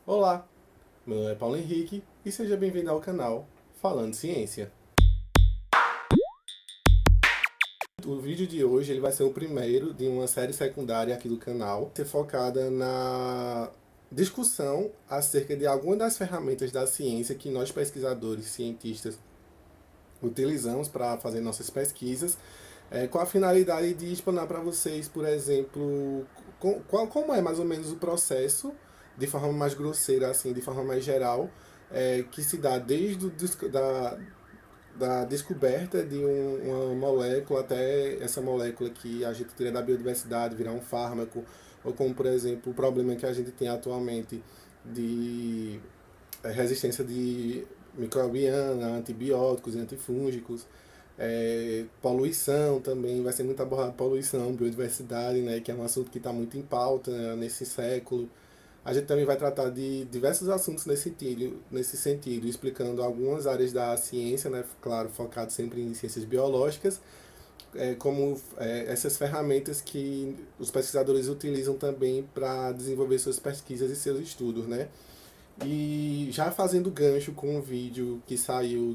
Olá, meu nome é Paulo Henrique e seja bem-vindo ao canal Falando Ciência. O vídeo de hoje ele vai ser o primeiro de uma série secundária aqui do canal, ser focada na discussão acerca de algumas das ferramentas da ciência que nós pesquisadores, cientistas, utilizamos para fazer nossas pesquisas, com a finalidade de explanar para vocês, por exemplo, como é mais ou menos o processo, de forma mais grosseira, assim, de forma mais geral, que se dá desde da descoberta de uma molécula até essa molécula que a gente tira da biodiversidade, virar um fármaco, ou como, por exemplo, o problema que a gente tem atualmente de resistência de microbiana, antibióticos e antifúngicos, poluição também, vai ser muito abordado poluição, biodiversidade, né, que é um assunto que está muito em pauta, né, nesse século. A gente também vai tratar de diversos assuntos nesse sentido, explicando algumas áreas da ciência, né, claro, focado sempre em ciências biológicas, como essas ferramentas que os pesquisadores utilizam também para desenvolver suas pesquisas e seus estudos, né? E já fazendo gancho com um vídeo que saiu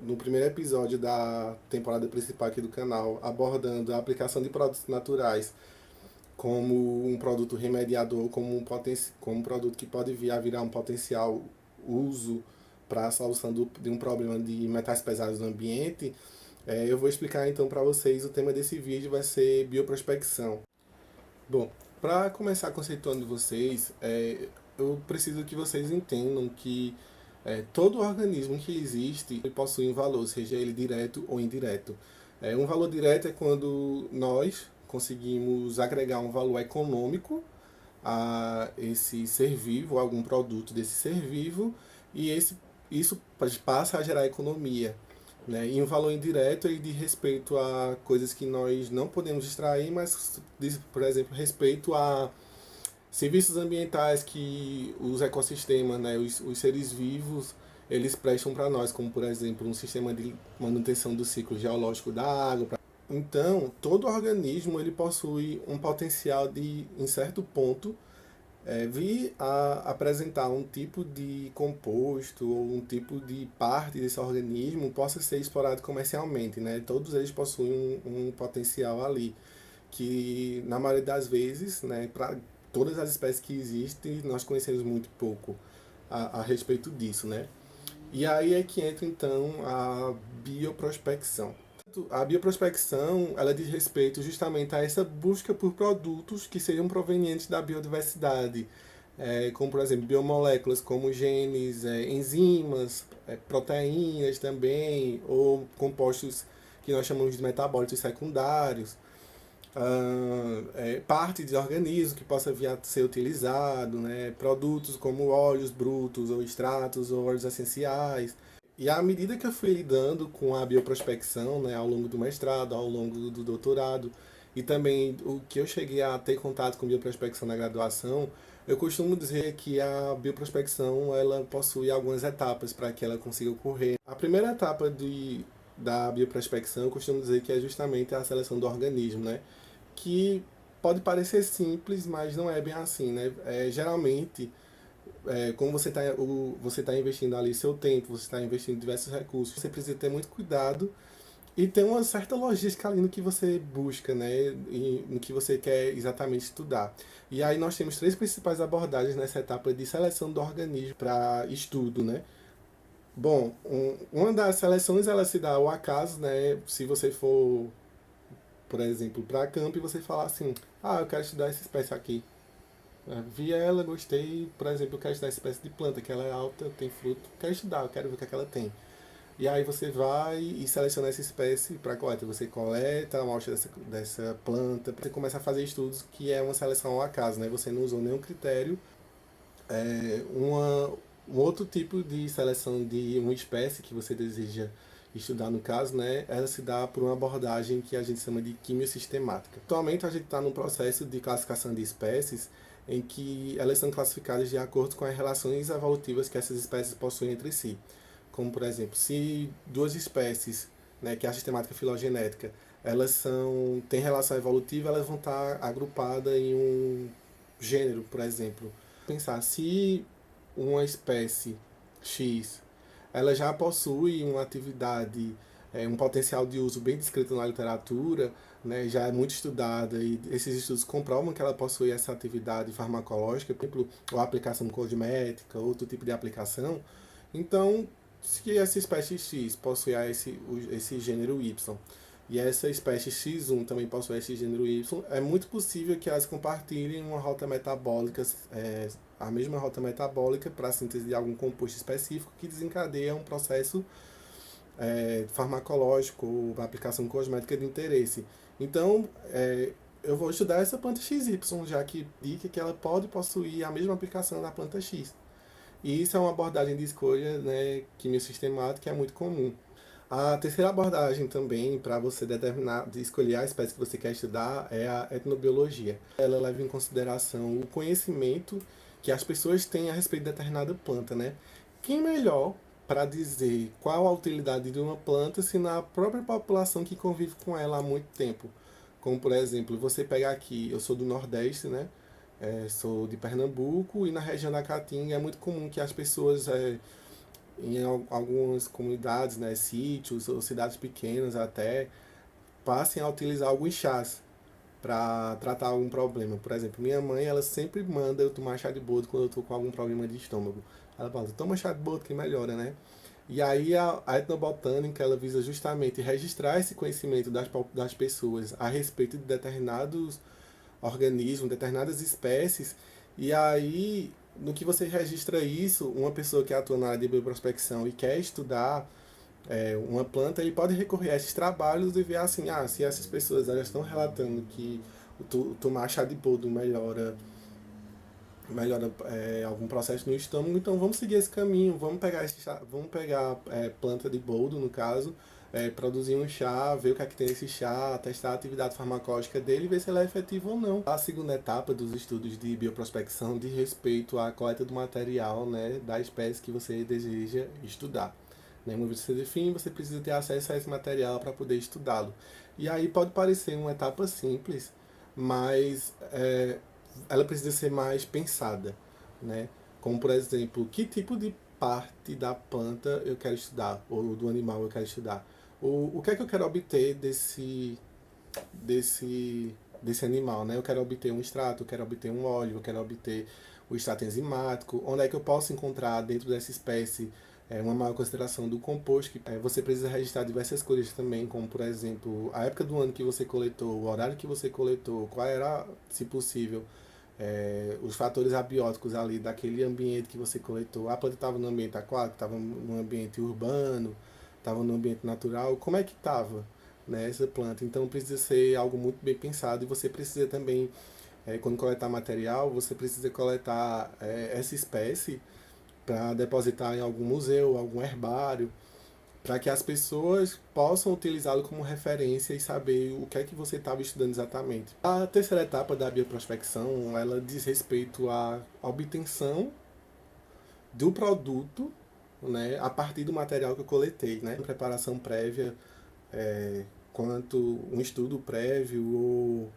no primeiro episódio da temporada principal aqui do canal, abordando a aplicação de produtos naturais como um produto remediador, como um produto que pode vir a virar um potencial uso para a solução de um problema de metais pesados no ambiente, eu vou explicar então para vocês. O tema desse vídeo vai ser bioprospecção. Bom, para começar conceituando vocês, eu preciso que vocês entendam que todo organismo que existe ele possui um valor, seja ele direto ou indireto. Um valor direto é quando nós conseguimos agregar um valor econômico a esse ser vivo, a algum produto desse ser vivo, e isso passa a gerar economia. Né? E um valor indireto ele diz respeito a coisas que nós não podemos extrair, mas diz, por exemplo, respeito a serviços ambientais que os ecossistemas, né, os seres vivos, eles prestam para nós, como por exemplo um sistema de manutenção do ciclo geológico da água. Então, todo organismo ele possui um potencial de, em certo ponto, vir a apresentar um tipo de composto ou um tipo de parte desse organismo possa ser explorado comercialmente, né? Todos eles possuem um potencial ali que na maioria das vezes, né, para todas as espécies que existem, nós conhecemos muito pouco a respeito disso, né? E aí é que entra então a bioprospecção. A bioprospecção, ela diz respeito justamente a essa busca por produtos que sejam provenientes da biodiversidade, como por exemplo biomoléculas como genes, enzimas, proteínas também, ou compostos que nós chamamos de metabólitos secundários, parte de organismo que possa vir a ser utilizado, né? Produtos como óleos brutos ou extratos ou óleos essenciais. E à medida que eu fui lidando com a bioprospecção, né, ao longo do mestrado, ao longo do doutorado, e também o que eu cheguei a ter contato com bioprospecção na graduação, eu costumo dizer que a bioprospecção ela possui algumas etapas para que ela consiga ocorrer. A primeira etapa da bioprospecção, eu costumo dizer que é justamente a seleção do organismo, né? Que pode parecer simples, mas não é bem assim, né? Geralmente, como você tá investindo ali seu tempo, você está investindo diversos recursos, você precisa ter muito cuidado e ter uma certa logística ali no que você busca, né? E no que você quer exatamente estudar. E aí nós temos três principais abordagens nessa etapa de seleção do organismo para estudo, né? Bom, uma das seleções ela se dá ao acaso, né? Se você for, por exemplo, para campo e você falar assim, ah, eu quero estudar essa espécie aqui. Vi ela, gostei, por exemplo, eu quero estudar essa espécie de planta, que ela é alta, tem fruto, quero estudar, eu quero ver o que, é que ela tem. E aí você vai e seleciona essa espécie para coleta. Você coleta a amostra dessa planta, você começa a fazer estudos que é uma seleção ao acaso, né? Você não usou nenhum critério. Um outro tipo de seleção de uma espécie que você deseja estudar no caso, né, ela se dá por uma abordagem que a gente chama de quimiosistemática. Atualmente a gente está num processo de classificação de espécies em que elas são classificadas de acordo com as relações evolutivas que essas espécies possuem entre si. Como por exemplo, se duas espécies, né, que é a sistemática filogenética, têm relação evolutiva, elas vão estar agrupadas em um gênero, por exemplo. Pensar se uma espécie X, ela já possui uma atividade, um potencial de uso bem descrito na literatura, né, já é muito estudada e esses estudos comprovam que ela possui essa atividade farmacológica, por exemplo, ou aplicação cosmética, outro tipo de aplicação. Então, se essa espécie X possui esse gênero Y e essa espécie X1 também possui esse gênero Y, é muito possível que elas compartilhem uma rota metabólica, a mesma rota metabólica para a síntese de algum composto específico que desencadeia um processo farmacológico ou aplicação cosmética de interesse. Então, eu vou estudar essa planta XY, já que indica que ela pode possuir a mesma aplicação da planta X. E isso é uma abordagem de escolha, né, química sistemática que é muito comum. A terceira abordagem também, para você determinar, de escolher a espécie que você quer estudar, é a etnobiologia. Ela leva em consideração o conhecimento que as pessoas têm a respeito de determinada planta, né? Quem melhor para dizer qual a utilidade de uma planta se na própria população que convive com ela há muito tempo? Como, por exemplo, você pegar aqui, eu sou do Nordeste, né? Sou de Pernambuco e na região da Caatinga é muito comum que as pessoas em algumas comunidades, né, sítios ou cidades pequenas até, passem a utilizar alguns chás para tratar algum problema. Por exemplo, minha mãe, ela sempre manda eu tomar chá de boldo quando eu tô com algum problema de estômago. Ela fala, toma chá de boldo que melhora, né? E aí a etnobotânica, ela visa justamente registrar esse conhecimento das pessoas a respeito de determinados organismos, determinadas espécies, e aí no que você registra isso, uma pessoa que atua na área de bioprospecção e quer estudar uma planta, ele pode recorrer a esses trabalhos e ver assim, se essas pessoas elas estão relatando que tomar chá de boldo melhora algum processo no estômago, então vamos seguir esse caminho, vamos pegar esse chá, vamos pegar planta de boldo, no caso, produzir um chá, ver o que é que tem nesse chá, testar a atividade farmacológica dele e ver se ele é efetivo ou não. A segunda etapa dos estudos de bioprospecção diz respeito à coleta do material, né, da espécie que você deseja estudar. Uma vez que você define, você precisa ter acesso a esse material para poder estudá-lo. E aí pode parecer uma etapa simples, mas ela precisa ser mais pensada, né? Como, por exemplo, que tipo de parte da planta eu quero estudar, ou do animal eu quero estudar. O que é que eu quero obter desse animal, né? Eu quero obter um extrato, eu quero obter um óleo, eu quero obter o extrato enzimático, onde é que eu posso encontrar dentro dessa espécie uma maior consideração do composto, que você precisa registrar diversas coisas também, como por exemplo, a época do ano que você coletou, o horário que você coletou, qual era, se possível, os fatores abióticos ali daquele ambiente que você coletou. A planta estava no ambiente aquático, estava no ambiente urbano, estava no ambiente natural, como é que estava, né, essa planta? Então precisa ser algo muito bem pensado e você precisa também, quando coletar material, você precisa coletar essa espécie para depositar em algum museu, algum herbário, para que as pessoas possam utilizá-lo como referência e saber o que é que você estava estudando exatamente. A terceira etapa da bioprospecção, ela diz respeito à obtenção do produto, né, a partir do material que eu coletei, né, preparação prévia, quanto um estudo prévio ou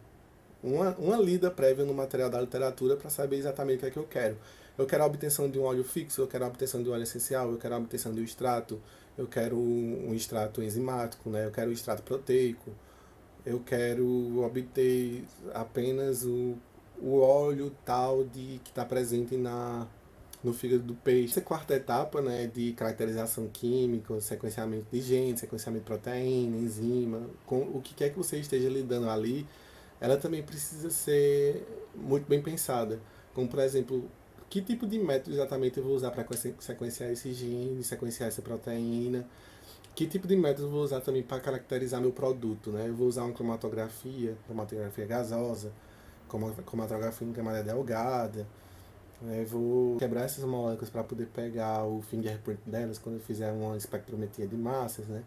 uma lida prévia no material da literatura para saber exatamente o que é que eu quero. Eu quero a obtenção de um óleo fixo, eu quero a obtenção de um óleo essencial, eu quero a obtenção de um extrato, eu quero um extrato enzimático, né? Eu quero um extrato proteico, eu quero obter apenas o óleo tal que está presente no fígado do peixe. Essa quarta etapa, né, de caracterização química, sequenciamento de genes, sequenciamento de proteína, enzima, com o que quer que você esteja lidando ali, ela também precisa ser muito bem pensada. Como, por exemplo, que tipo de método exatamente eu vou usar para sequenciar esse gene, sequenciar essa proteína, que tipo de método eu vou usar também para caracterizar meu produto, né? Eu vou usar uma cromatografia gasosa, cromatografia em camada delgada, né? Eu vou quebrar essas moléculas para poder pegar o fingerprint delas quando eu fizer uma espectrometria de massas, né?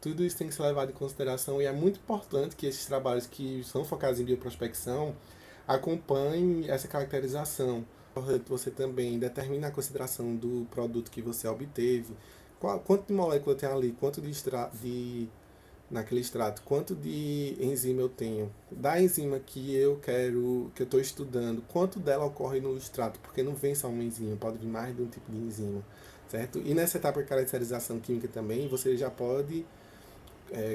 Tudo isso tem que ser levado em consideração e é muito importante que esses trabalhos que são focados em bioprospecção acompanhem essa caracterização. Você também determina a consideração do produto que você obteve, quanto de molécula tem ali, quanto naquele extrato, quanto de enzima eu tenho, da enzima que eu quero, que eu estou estudando, quanto dela ocorre no extrato, porque não vem só uma enzima, pode vir mais de um tipo de enzima, certo? E nessa etapa de caracterização química também, você já pode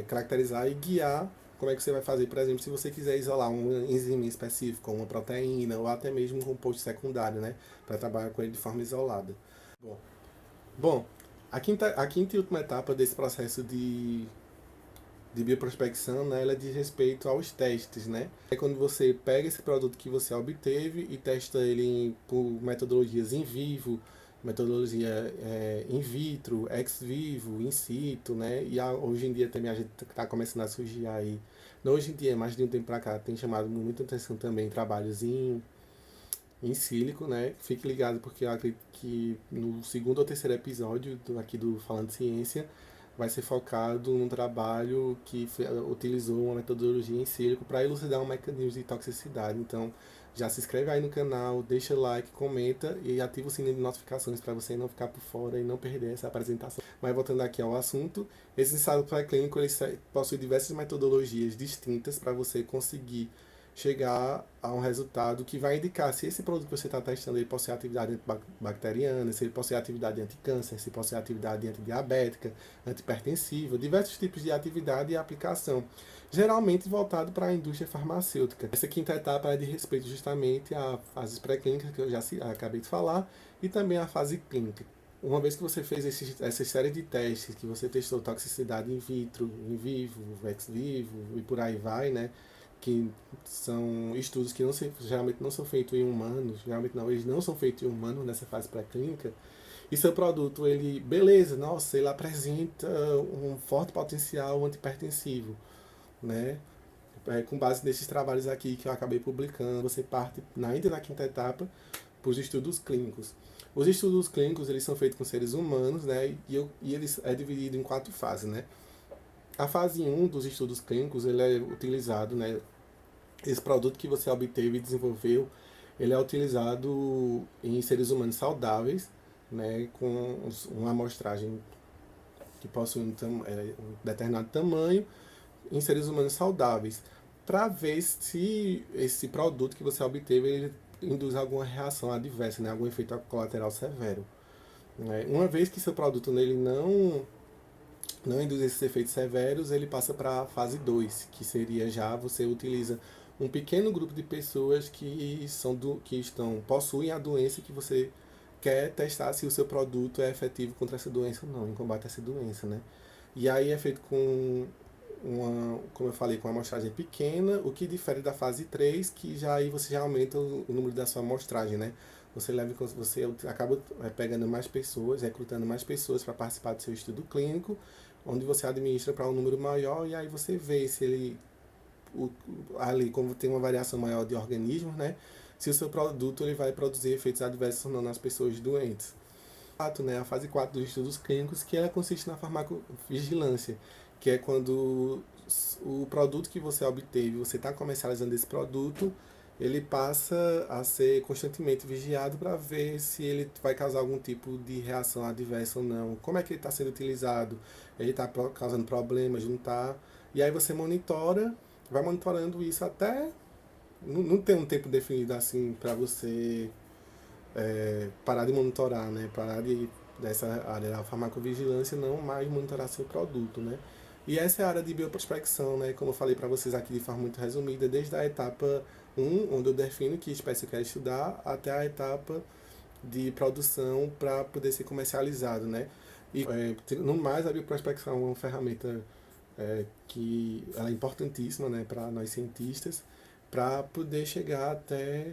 caracterizar e guiar como é que você vai fazer, por exemplo, se você quiser isolar um enzima específico, uma proteína, ou até mesmo um composto secundário, né, para trabalhar com ele de forma isolada. Bom, bom, a quinta e última etapa desse processo de bioprospecção, né, ela diz respeito aos testes, né? É quando você pega esse produto que você obteve e testa ele por metodologias in vivo, metodologia in vitro, ex vivo, in situ, né? E hoje em dia também a gente está começando a surgir aí, não hoje em dia, mas de um tempo para cá, tem chamado muita atenção também trabalhos em sílico, né? Fique ligado porque eu acredito que no segundo ou terceiro episódio aqui do Falando Ciência vai ser focado num trabalho que utilizou uma metodologia em sílico para elucidar um mecanismo de toxicidade. Então, já se inscreve aí no canal, deixa like, comenta e ativa o sininho de notificações para você não ficar por fora e não perder essa apresentação. Mas voltando aqui ao assunto, esse ensaio pré-clínico ele possui diversas metodologias distintas para você conseguir chegar a um resultado que vai indicar se esse produto que você está testando ele possui atividade antibacteriana, se ele possui atividade anticâncer, se possui atividade antidiabética, antihipertensiva, diversos tipos de atividade e aplicação, geralmente voltado para a indústria farmacêutica. Essa quinta etapa é de respeito justamente à fase pré-clínica, que eu já acabei de falar, e também à fase clínica. Uma vez que você fez essa série de testes, que você testou toxicidade in vitro, in vivo, ex vivo e por aí vai, né? Que são estudos que geralmente não são feitos em humanos, geralmente não, eles não são feitos em humanos nessa fase pré-clínica, e seu produto, ele, beleza, nossa, ele apresenta um forte potencial antihipertensivo, né? Com base nesses trabalhos aqui que eu acabei publicando, você parte ainda na quinta etapa para os estudos clínicos. Os estudos clínicos, eles são feitos com seres humanos, né? E eles é dividido em 4 fases, né? A fase 1 dos estudos clínicos, ele é utilizado, né? Esse produto que você obteve e desenvolveu, ele é utilizado em seres humanos saudáveis, né? Com uma amostragem que possui um determinado tamanho, em seres humanos saudáveis, para ver se esse produto que você obteve, ele induz alguma reação adversa, né? Algum efeito colateral severo. Né? Uma vez que seu produto nele não induz esses efeitos severos, ele passa para a fase 2, que seria já você utiliza um pequeno grupo de pessoas que possuem a doença que você quer testar se o seu produto é efetivo contra essa doença ou não, em combate a essa doença, né? E aí é feito com como eu falei, com uma amostragem pequena, o que difere da fase 3, que já aí você já aumenta o número da sua amostragem, né? Você acaba pegando mais pessoas, recrutando mais pessoas para participar do seu estudo clínico, onde você administra para um número maior e aí você vê se ele ali como tem uma variação maior de organismos, né? Se o seu produto ele vai produzir efeitos adversos ou não nas pessoas doentes. Né, a fase 4 dos estudos clínicos, que ela consiste na farmacovigilância, que é quando o produto que você obteve, você está comercializando esse produto, ele passa a ser constantemente vigiado para ver se ele vai causar algum tipo de reação adversa ou não, como é que ele está sendo utilizado, ele está causando problemas, não está, e aí você vai monitorando isso até, não tem um tempo definido assim para você parar de monitorar, né? Parar dessa área da farmacovigilância, não mais monitorar seu produto, né? E essa é a área de bioprospecção, né? Como eu falei para vocês aqui de forma muito resumida, desde a etapa 1, onde eu defino que espécie eu quero estudar, até a etapa de produção para poder ser comercializado, né? E no mais, a bioprospecção é uma ferramenta que ela é importantíssima, né, para nós cientistas, para poder chegar até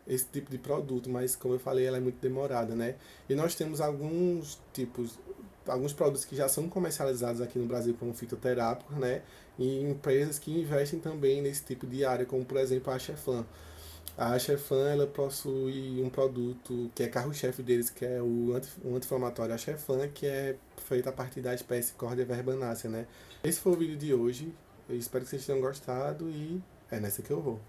esse tipo de produto, mas como eu falei, ela é muito demorada, né? E nós temos alguns produtos que já são comercializados aqui no Brasil como fitoterápicos, né? E empresas que investem também nesse tipo de área, como por exemplo a Cheflan. A Cheflan, ela possui um produto que é carro-chefe deles, que é o anti-inflamatório Cheflan, que é feito a partir da espécie Cordia verbanácea, né? Esse foi o vídeo de hoje. Eu espero que vocês tenham gostado e é nessa que eu vou.